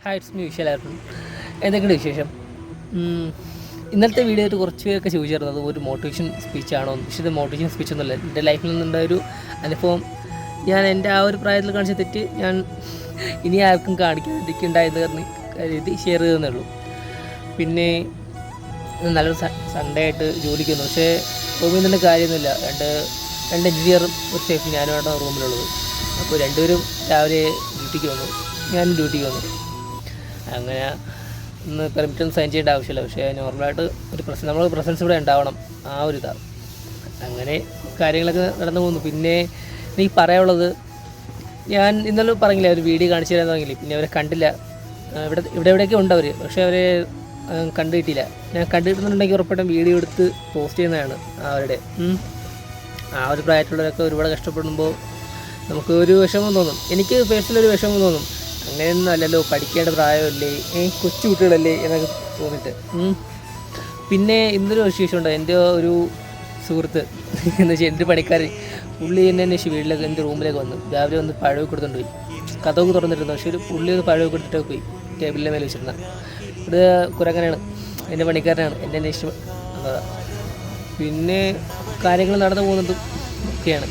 Hi, it's me വിശാലായിരുന്നു. എന്തൊക്കെയുണ്ട് വിശേഷം? ഇന്നലത്തെ വീഡിയോ ആയിട്ട് കുറച്ച് പേരൊക്കെ ചോദിച്ചിരുന്നത് ഒരു മോട്ടിവേഷൻ സ്പീച്ചാണോ? പക്ഷേ ഇത് മോട്ടിവേഷൻ സ്പീച്ചൊന്നുമല്ല. എൻ്റെ ലൈഫിൽ നിന്നുണ്ടായ ഒരു അനുഭവം. ഞാൻ എൻ്റെ ആ ഒരു പ്രായത്തിൽ കാണിച്ച തെറ്റ് ഞാൻ ഇനി ആർക്കും കാണിക്കാതിരിക്കുന്നുണ്ടായെന്ന് കരുതി ഷെയർ ചെയ്തതേ ഉള്ളൂ. പിന്നെ നല്ലൊരു സൺഡേ ആയിട്ട് ജോലിക്ക് വന്നു. പക്ഷേ റൂമിൽ നിന്ന് കാര്യമൊന്നുമില്ല. രണ്ട് എഞ്ചിനീയറും ഒരു സേഫ് ഞാനുമാണ് റൂമിലുള്ളത്. അപ്പോൾ രണ്ടുപേരും രാവിലെ ഡ്യൂട്ടിക്ക് വന്നു, ഞാനും ഡ്യൂട്ടിക്ക് വന്നു. അങ്ങനെ ഇന്ന് പെർമിറ്റൊന്നും സൈൻ ചെയ്യേണ്ട ആവശ്യമില്ല. പക്ഷേ നോർമലായിട്ട് ഒരു നമ്മൾ പ്രസൻസ് ഇവിടെ ഉണ്ടാവണം, ആ ഒരു ഇതാണ്. അങ്ങനെ കാര്യങ്ങളൊക്കെ നടന്നു പോകുന്നു. പിന്നെ എനിക്ക് പറയാനുള്ളത്, ഞാൻ ഇന്നലെ പറഞ്ഞില്ല ഒരു വീഡിയോ കാണിച്ചു തരാൻ തുടങ്ങിയില്ലേ, പിന്നെ അവരെ കണ്ടില്ല. എവിടെയൊക്കെ ഉണ്ട് അവർ, പക്ഷേ അവരെ കണ്ടു കിട്ടിയില്ല. ഞാൻ കണ്ടു കിട്ടുന്നുണ്ടെങ്കിൽ ഉറപ്പായിട്ടും വീഡിയോ എടുത്ത് പോസ്റ്റ് ചെയ്യുന്നതാണ്. അവരുടെ ആ ഒരു പ്രായത്തിലുള്ളവരൊക്കെ ഒരുപാട് കഷ്ടപ്പെടുമ്പോൾ നമുക്ക് ഒരു വിഷമം തോന്നും. എനിക്ക് പേഴ്സണലൊരു വിഷമം തോന്നും. അങ്ങനെയൊന്നും അല്ലല്ലോ, പഠിക്കേണ്ട പ്രായമല്ലേ, കൊച്ചു കുട്ടികളല്ലേ എന്നൊക്കെ തോന്നിയിട്ട്. പിന്നെ ഇന്നൊരു വിശേഷമുണ്ട്. എൻ്റെ ഒരു സുഹൃത്ത് എന്ന് വെച്ചാൽ എൻ്റെ പണിക്കാരൻ, പുള്ളി എന്നെ അന്വേഷിച്ച് വീട്ടിലേക്ക് എൻ്റെ റൂമിലേക്ക് വന്നു. രാവിലെ വന്ന് പഴവ് കൊടുത്തുകൊണ്ട് പോയി. കഥവൊക്കെ തുറന്നിരുന്നു, പക്ഷേ ഒരു പുള്ളി ഒന്ന് പഴവ് കൊടുത്തിട്ടൊക്കെ പോയി. ടേബിളിൻ്റെ മേലെ വെച്ചിരുന്ന ഇത് കുരങ്ങനാണ്, എൻ്റെ പണിക്കാരനാണ്, എൻ്റെ അന്വേഷിച്ച് വന്നതാണ്. പിന്നെ കാര്യങ്ങൾ നടന്നു പോകുന്നതും ഒക്കെയാണ്.